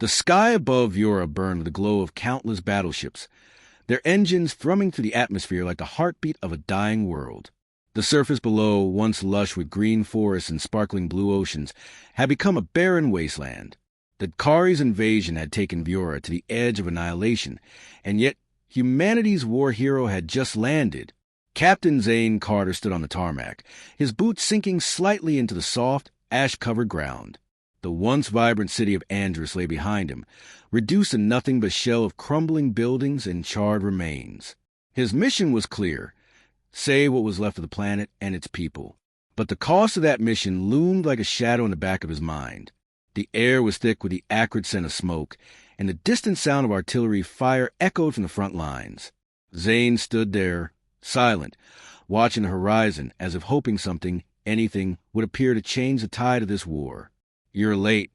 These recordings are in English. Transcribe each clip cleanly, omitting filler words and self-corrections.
The sky above Viora burned with the glow of countless battleships, their engines thrumming through the atmosphere like the heartbeat of a dying world. The surface below, once lush with green forests and sparkling blue oceans, had become a barren wasteland. The Kari's invasion had taken Viora to the edge of annihilation, and yet humanity's war hero had just landed. Captain Zane Carter stood on the tarmac, his boots sinking slightly into the soft, ash-covered ground. The once vibrant city of Andrus lay behind him, reduced to nothing but a shell of crumbling buildings and charred remains. His mission was clear: save what was left of the planet and its people. But the cost of that mission loomed like a shadow in the back of his mind. The air was thick with the acrid scent of smoke, and the distant sound of artillery fire echoed from the front lines. Zane stood there, silent, watching the horizon as if hoping something, anything, would appear to change the tide of this war. "You're late,"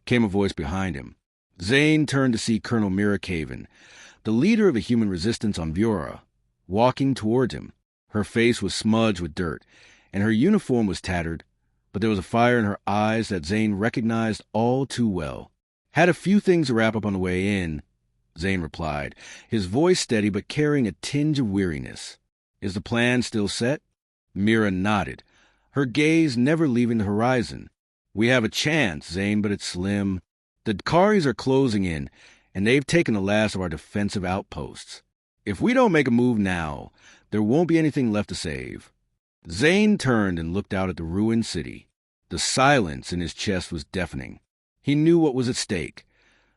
came a voice behind him. Zane turned to see Colonel Mira Caven, the leader of the human resistance on Viora, walking toward him. Her face was smudged with dirt, and her uniform was tattered, but there was a fire in her eyes that Zane recognized all too well. "Had a few things to wrap up on the way in," Zane replied, his voice steady but carrying a tinge of weariness. "Is the plan still set?" Mira nodded, her gaze never leaving the horizon. "We have a chance, Zane, but it's slim. The Karis are closing in, and they've taken the last of our defensive outposts. If we don't make a move now, there won't be anything left to save." Zane turned and looked out at the ruined city. The silence in his chest was deafening. He knew what was at stake,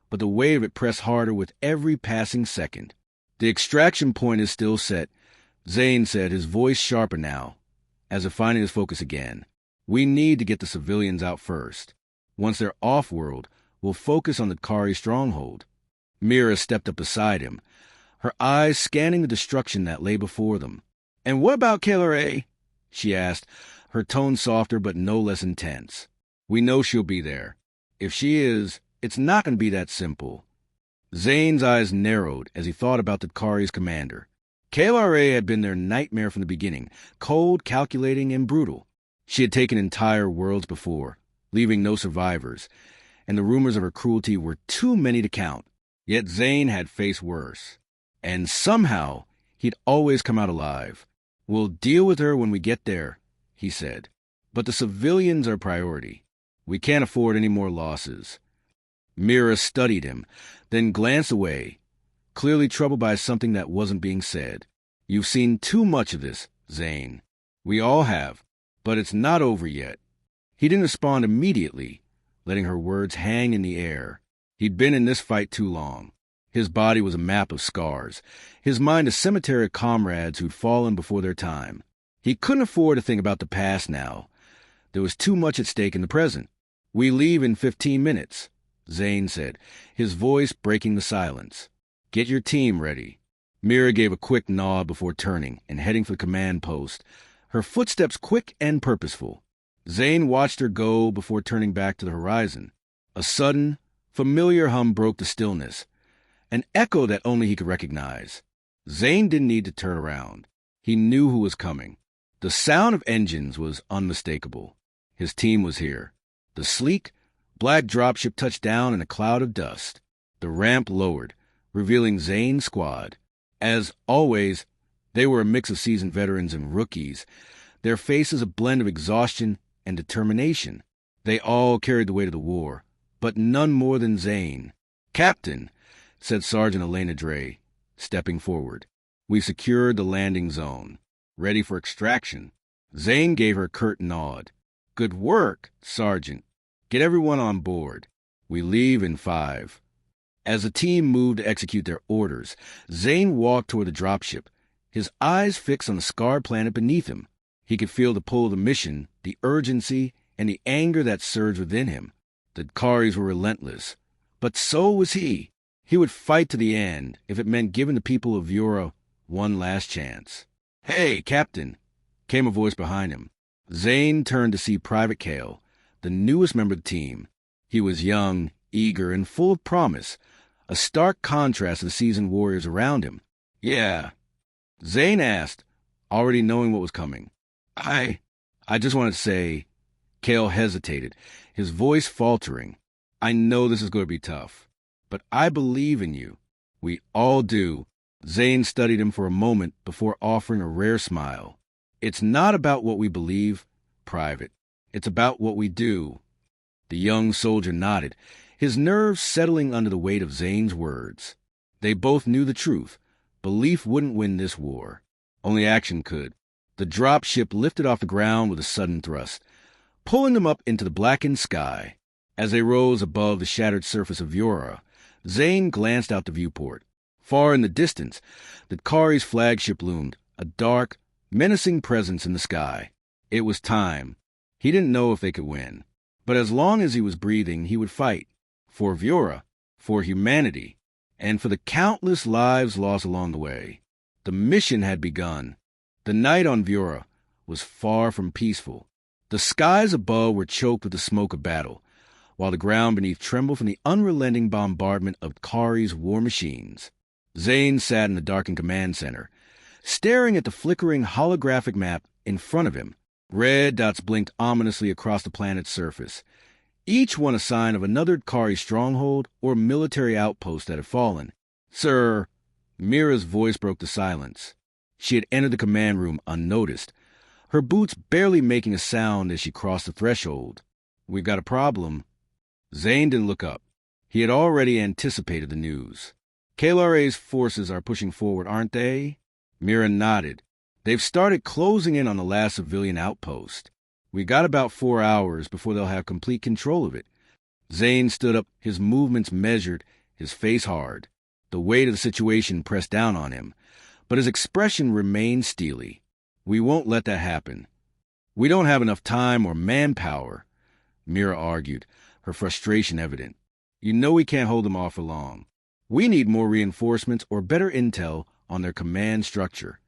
but the weight of it pressed harder with every passing second. "The extraction point is still set," Zane said, his voice sharper now, as if finding his focus again. "We need to get the civilians out first. Once they're off-world, we'll focus on the Kari stronghold." Mira stepped up beside him, her eyes scanning the destruction that lay before them. "And what about Kael'ra?" she asked, her tone softer but no less intense. "We know she'll be there. If she is, it's not going to be that simple." Zane's eyes narrowed as he thought about the Kari's commander. Kael'ra had been their nightmare from the beginning, cold, calculating, and brutal. She had taken entire worlds before, leaving no survivors, and the rumors of her cruelty were too many to count. Yet Zane had faced worse. And somehow, he'd always come out alive. "We'll deal with her when we get there," he said. "But the civilians are priority. We can't afford any more losses." Mira studied him, then glanced away, clearly troubled by something that wasn't being said. "You've seen too much of this, Zane." "We all have, but it's not over yet." He didn't respond immediately, letting her words hang in the air. He'd been in this fight too long. His body was a map of scars, his mind a cemetery of comrades who'd fallen before their time. He couldn't afford to think about the past now. There was too much at stake in the present. "We leave in 15 minutes, Zane said, his voice breaking the silence. "Get your team ready." Mira gave a quick nod before turning and heading for the command post, her footsteps quick and purposeful. Zane watched her go before turning back to the horizon. A sudden, familiar hum broke the stillness, an echo that only he could recognize. Zane didn't need to turn around. He knew who was coming. The sound of engines was unmistakable. His team was here. The sleek, black dropship touched down in a cloud of dust. The ramp lowered, revealing Zane's squad. As always, they were a mix of seasoned veterans and rookies, their faces a blend of exhaustion and determination. They all carried the weight of the war, but none more than Zane. "Captain," said Sergeant Elena Dre, stepping forward. "We've secured the landing zone. Ready for extraction." Zane gave her a curt nod. "Good work, Sergeant. Get everyone on board. We leave in 5. As the team moved to execute their orders, Zane walked toward the dropship, his eyes fixed on the scarred planet beneath him. He could feel the pull of the mission, the urgency, and the anger that surged within him. The Karis were relentless, but so was he. He would fight to the end if it meant giving the people of Viora one last chance. "Hey, Captain," came a voice behind him. Zane turned to see Private Kael, the newest member of the team. He was young, eager, and full of promise, a stark contrast to the seasoned warriors around him. "Yeah," Zane asked, already knowing what was coming. I just wanted to say," Kael hesitated, his voice faltering, "I know this is going to be tough." But I believe in you. We all do. Zane studied him for a moment before offering a rare smile. It's not about what we believe, Private. It's about what we do. The young soldier nodded, his nerves settling under the weight of Zane's words. They both knew the truth. Belief wouldn't win this war. Only action could. The drop ship lifted off the ground with a sudden thrust, pulling them up into the blackened sky. As they rose above the shattered surface of Viora, Zane glanced out the viewport. Far in the distance, the Kari's flagship loomed, a dark, menacing presence in the sky. It was time. He didn't know if they could win. But as long as he was breathing, he would fight. For Viora, for humanity, and for the countless lives lost along the way. The mission had begun. The night on Viora was far from peaceful. The skies above were choked with the smoke of battle, while the ground beneath trembled from the unrelenting bombardment of Kari's war machines. Zane sat in the darkened command center, staring at the flickering holographic map in front of him. Red dots blinked ominously across the planet's surface, each one a sign of another Kari stronghold or military outpost that had fallen. "Sir," Mira's voice broke the silence. She had entered the command room unnoticed, her boots barely making a sound as she crossed the threshold. "We've got a problem." Zane didn't look up. He had already anticipated the news. "Kael'ra's forces are pushing forward, aren't they?" Mira nodded. "They've started closing in on the last civilian outpost. We got about 4 hours before they'll have complete control of it." Zane stood up, his movements measured, his face hard. The weight of the situation pressed down on him, but his expression remained steely. "We won't let that happen. We don't have enough time or manpower," Mira argued, her frustration evident. "You know we can't hold them off for long. We need more reinforcements or better intel on their command structure."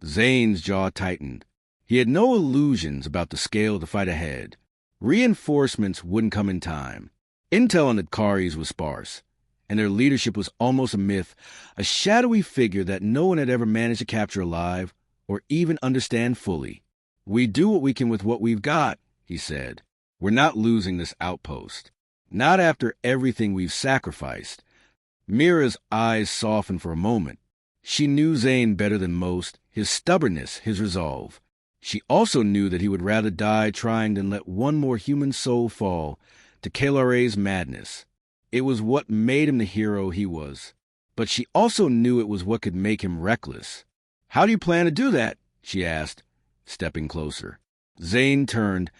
Zane's jaw tightened. He had no illusions about the scale of the fight ahead. Reinforcements wouldn't come in time. Intel on the Karis was sparse, and their leadership was almost a myth, a shadowy figure that no one had ever managed to capture alive or even understand fully. "We do what we can with what we've got," he said. "We're not losing this outpost. Not after everything we've sacrificed." Mira's eyes softened for a moment. She knew Zane better than most, his stubbornness, his resolve. She also knew that he would rather die trying than let one more human soul fall to Kael'ra's madness. It was what made him the hero he was. But she also knew it was what could make him reckless. "How do you plan to do that?" she asked, stepping closer. Zane turned,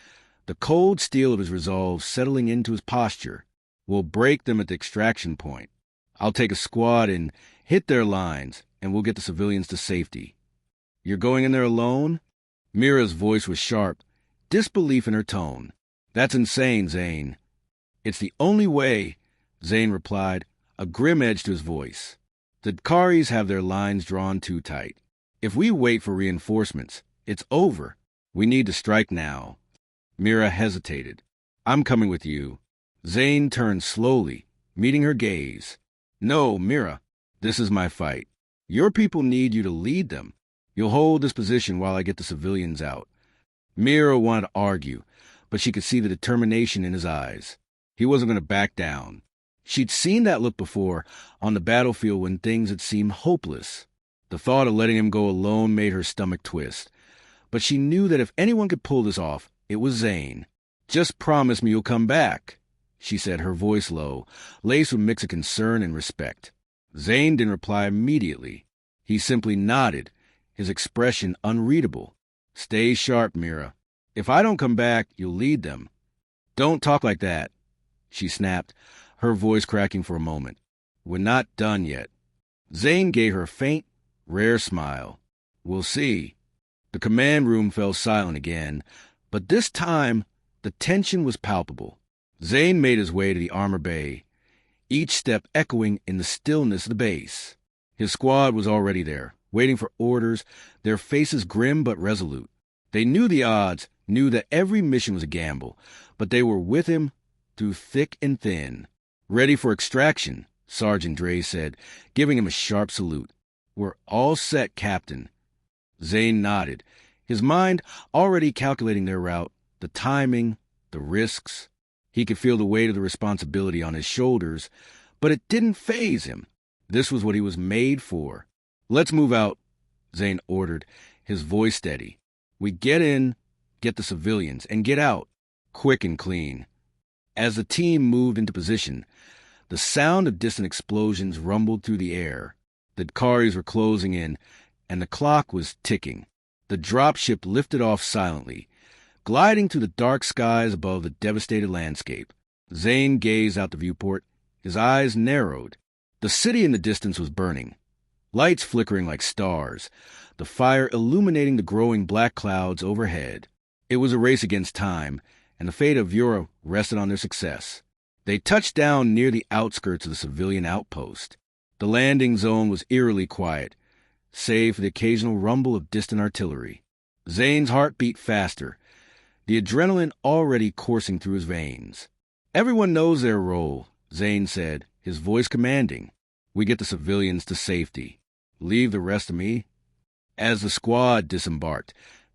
the cold steel of his resolve settling into his posture. "We'll break them at the extraction point. I'll take a squad and hit their lines, and we'll get the civilians to safety." "You're going in there alone?" Mira's voice was sharp, disbelief in her tone. "That's insane, Zane." "It's the only way," Zane replied, a grim edge to his voice. "The Karis have their lines drawn too tight. If we wait for reinforcements, it's over. We need to strike now." Mira hesitated. "I'm coming with you." Zane turned slowly, meeting her gaze. "No, Mira, this is my fight. Your people need you to lead them. You'll hold this position while I get the civilians out." Mira wanted to argue, but she could see the determination in his eyes. He wasn't going to back down. She'd seen that look before, on the battlefield when things had seemed hopeless. The thought of letting him go alone made her stomach twist. But she knew that if anyone could pull this off, it was Zane. "Just promise me you'll come back," she said, her voice low, laced with a mix of concern and respect. Zane didn't reply immediately. He simply nodded, his expression unreadable. "Stay sharp, Mira. If I don't come back, you'll lead them." "Don't talk like that," she snapped, her voice cracking for a moment. "We're not done yet." Zane gave her a faint, rare smile. "We'll see." The command room fell silent again, but this time the tension was palpable. Zane made his way to the armor bay, each step echoing in the stillness of the base. His squad was already there, waiting for orders, their faces grim but resolute. They knew the odds, knew that every mission was a gamble, but they were with him through thick and thin. "Ready for extraction," Sergeant Dre said, giving him a sharp salute. "We're all set, Captain." Zane nodded, his mind already calculating their route, the timing, the risks. He could feel the weight of the responsibility on his shoulders, But it didn't faze him. This was what he was made for. "Let's move out," Zane ordered, his voice steady. "We get in, get the civilians, and get out, quick and clean." As the team moved into position, the sound of distant explosions rumbled through the air. The Karis were closing in, and the clock was ticking. The dropship lifted off silently, gliding through the dark skies above the devastated landscape. Zane gazed out the viewport, his eyes narrowed. The city in the distance was burning, lights flickering like stars, the fire illuminating the growing black clouds overhead. It was a race against time, and the fate of Viora rested on their success. They touched down near the outskirts of the civilian outpost. The landing zone was eerily quiet, save for the occasional rumble of distant artillery. Zane's heart beat faster, the adrenaline already coursing through his veins. "Everyone knows their role," Zane said, his voice commanding. "We get the civilians to safety. Leave the rest to me." As the squad disembarked,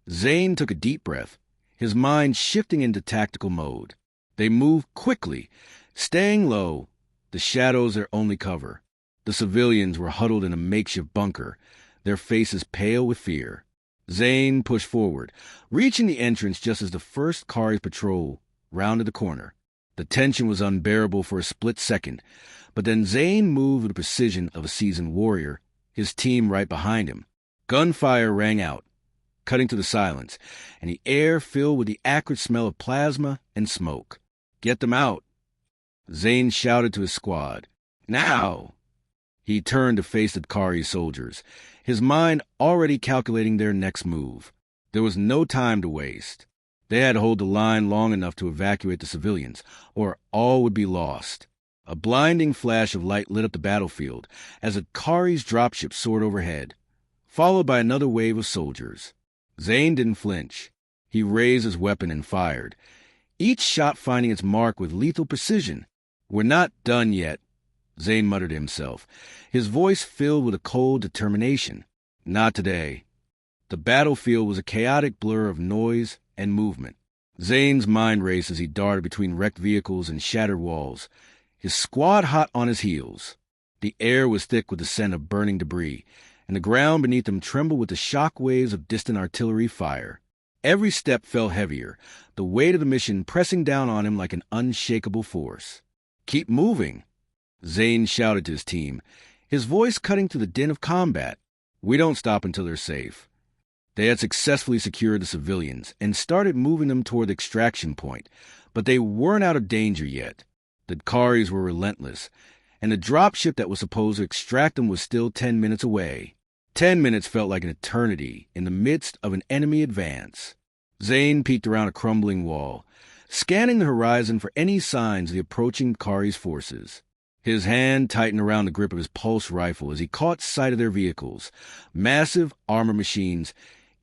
Zane took a deep breath, his mind shifting into tactical mode. They moved quickly, staying low, the shadows their only cover. The civilians were huddled in a makeshift bunker, their faces pale with fear. Zane pushed forward, reaching the entrance just as the first Karis patrol rounded the corner. The tension was unbearable for a split second, but then Zane moved with the precision of a seasoned warrior, his team right behind him. Gunfire rang out, cutting through the silence, and the air filled with the acrid smell of plasma and smoke. "Get them out," Zane shouted to his squad. "Now!" He turned to face the Karis soldiers, his mind already calculating their next move. There was no time to waste. They had to hold the line long enough to evacuate the civilians, or all would be lost. A blinding flash of light lit up the battlefield as a Karis dropship soared overhead, followed by another wave of soldiers. Zane didn't flinch. He raised his weapon and fired, each shot finding its mark with lethal precision. "We're not done yet," Zane muttered to himself, his voice filled with a cold determination. Not today. The battlefield was a chaotic blur of noise and movement. Zane's mind raced as he darted between wrecked vehicles and shattered walls, his squad hot on his heels. The air was thick with the scent of burning debris, and the ground beneath them trembled with the shock waves of distant artillery fire. Every step felt heavier, the weight of the mission pressing down on him like an unshakable force. "Keep moving," Zane shouted to his team, his voice cutting through the din of combat. "We don't stop until they're safe." They had successfully secured the civilians and started moving them toward the extraction point, but they weren't out of danger yet. The Karis were relentless, and the dropship that was supposed to extract them was still 10 minutes away. 10 minutes felt like an eternity in the midst of an enemy advance. Zane peeked around a crumbling wall, scanning the horizon for any signs of the approaching Karis forces. His hand tightened around the grip of his pulse rifle as he caught sight of their vehicles, massive armored machines,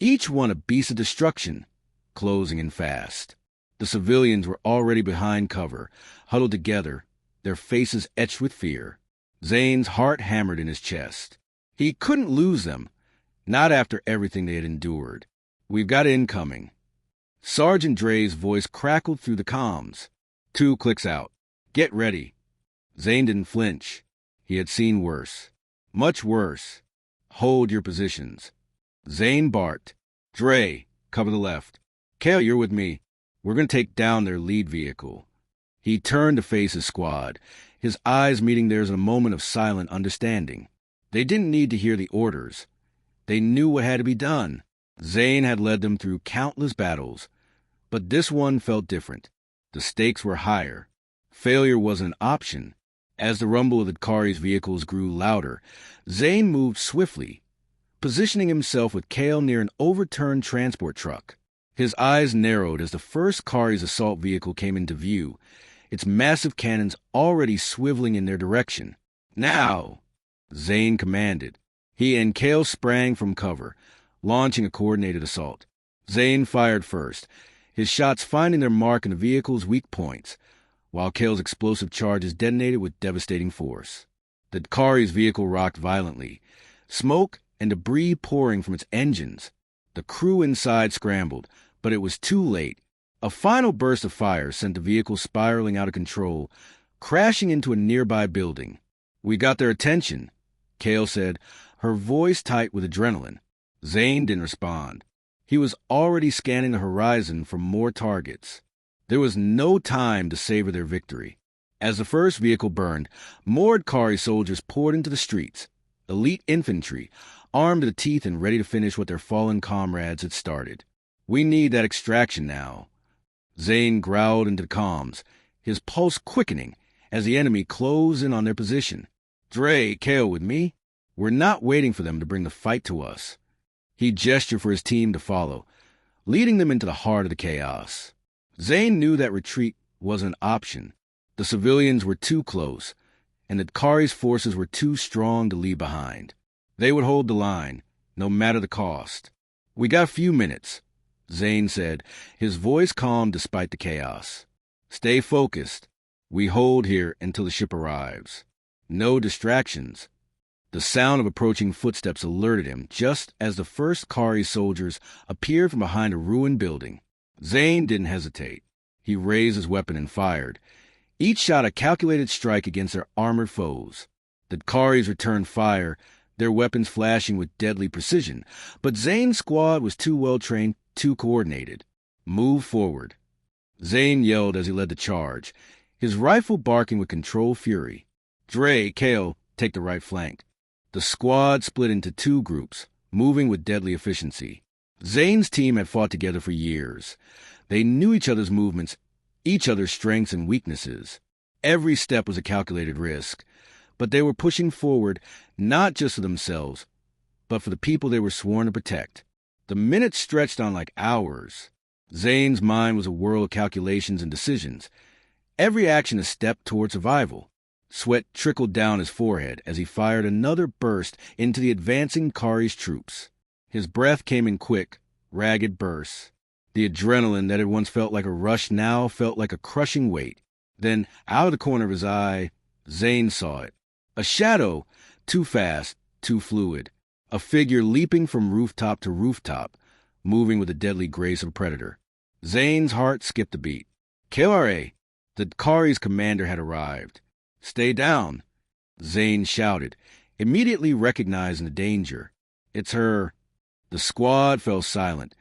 each one a beast of destruction, closing in fast. The civilians were already behind cover, huddled together, their faces etched with fear. Zane's heart hammered in his chest. He couldn't lose them, not after everything they had endured. "We've got incoming." Sergeant Dre's voice crackled through the comms. 2 clicks out. "Get ready." Zane didn't flinch. He had seen worse. Much worse. "Hold your positions." Zane barked. "Dre, cover the left. Kael, you're with me. We're going to take down their lead vehicle." He turned to face his squad, his eyes meeting theirs in a moment of silent understanding. They didn't need to hear the orders. They knew what had to be done. Zane had led them through countless battles, but this one felt different. The stakes were higher. Failure wasn't an option. As the rumble of the Karis' vehicles grew louder, Zane moved swiftly, positioning himself with Kael near an overturned transport truck. His eyes narrowed as the first Karis' assault vehicle came into view, its massive cannons already swiveling in their direction. "Now!" Zane commanded. He and Kael sprang from cover, launching a coordinated assault. Zane fired first, his shots finding their mark in the vehicle's weak points, while Kael's explosive charges detonated with devastating force. The Karis' vehicle rocked violently, smoke and debris pouring from its engines. The crew inside scrambled, but it was too late. A final burst of fire sent the vehicle spiraling out of control, crashing into a nearby building. "We got their attention," Kael said, her voice tight with adrenaline. Zane didn't respond. He was already scanning the horizon for more targets. There was no time to savor their victory. As the first vehicle burned, more Kari soldiers poured into the streets. Elite infantry, armed to the teeth and ready to finish what their fallen comrades had started. "We need that extraction now." Zane growled into the comms, his pulse quickening as the enemy closed in on their position. "Dre, Kael with me? We're not waiting for them to bring the fight to us." He gestured for his team to follow, leading them into the heart of the chaos. Zane knew that retreat wasn't an option. The civilians were too close, and that Kari's forces were too strong to leave behind. They would hold the line, no matter the cost. "We got a few minutes," Zane said, his voice calm despite the chaos. "Stay focused. We hold here until the ship arrives. No distractions." The sound of approaching footsteps alerted him just as the first Kari soldiers appeared from behind a ruined building. Zane didn't hesitate. He raised his weapon and fired. Each shot a calculated strike against their armored foes. The Karis returned fire, their weapons flashing with deadly precision, but Zane's squad was too well trained, too coordinated. "Move forward," Zane yelled as he led the charge, his rifle barking with controlled fury. "Dre, Kael, take the right flank." The squad split into two groups, moving with deadly efficiency. Zane's team had fought together for years. They knew each other's movements, each other's strengths and weaknesses. Every step was a calculated risk, but they were pushing forward not just for themselves, but for the people they were sworn to protect. The minutes stretched on like hours. Zane's mind was a whirl of calculations and decisions, every action a step toward survival. Sweat trickled down his forehead as he fired another burst into the advancing Kari's troops. His breath came in quick, ragged bursts. The adrenaline that had once felt like a rush now felt like a crushing weight. Then, out of the corner of his eye, Zane saw it. A shadow, too fast, too fluid. A figure leaping from rooftop to rooftop, moving with the deadly grace of a predator. Zane's heart skipped a beat. "Kael'ra!" The Kari's commander had arrived. "Stay down," Zane shouted, immediately recognizing the danger. "It's her." The squad fell silent,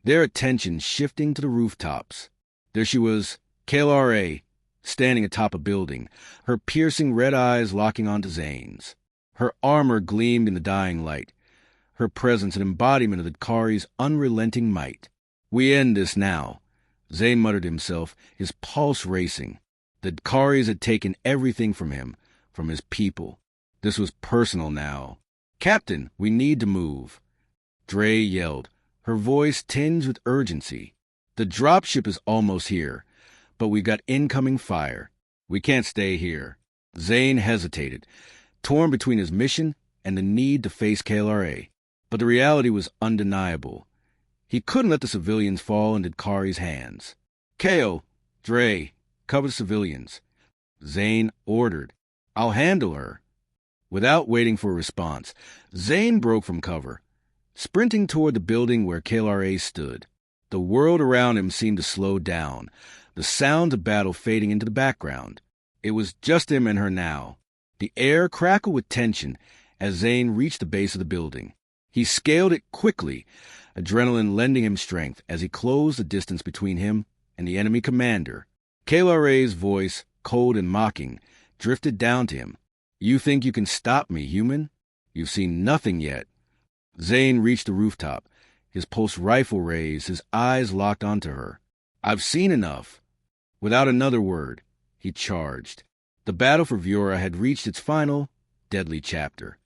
their attention shifting to the rooftops. There she was, Kael'ra, standing atop a building, her piercing red eyes locking onto Zane's. Her armor gleamed in the dying light, her presence an embodiment of the Kari's unrelenting might. "We end this now," Zane muttered to himself, his pulse racing. The Karis had taken everything from him, from his people. This was personal now. "Captain, we need to move," Dre yelled, her voice tinged with urgency. "The dropship is almost here, but we've got incoming fire. We can't stay here." Zane hesitated, torn between his mission and the need to face Kael'ra. But the reality was undeniable. He couldn't let the civilians fall into Kari's hands. "Kael, Dre, cover the civilians," Zane ordered. "I'll handle her." Without waiting for a response, Zane broke from cover, sprinting toward the building where Kael'ra stood. The world around him seemed to slow down, the sounds of battle fading into the background. It was just him and her now. The air crackled with tension as Zane reached the base of the building. He scaled it quickly, adrenaline lending him strength as he closed the distance between him and the enemy commander. Kael'ra's voice, cold and mocking, drifted down to him. "You think you can stop me, human? You've seen nothing yet." Zane reached the rooftop, his pulse rifle raised, his eyes locked onto her. "I've seen enough." Without another word, he charged. The battle for Viora had reached its final, deadly chapter.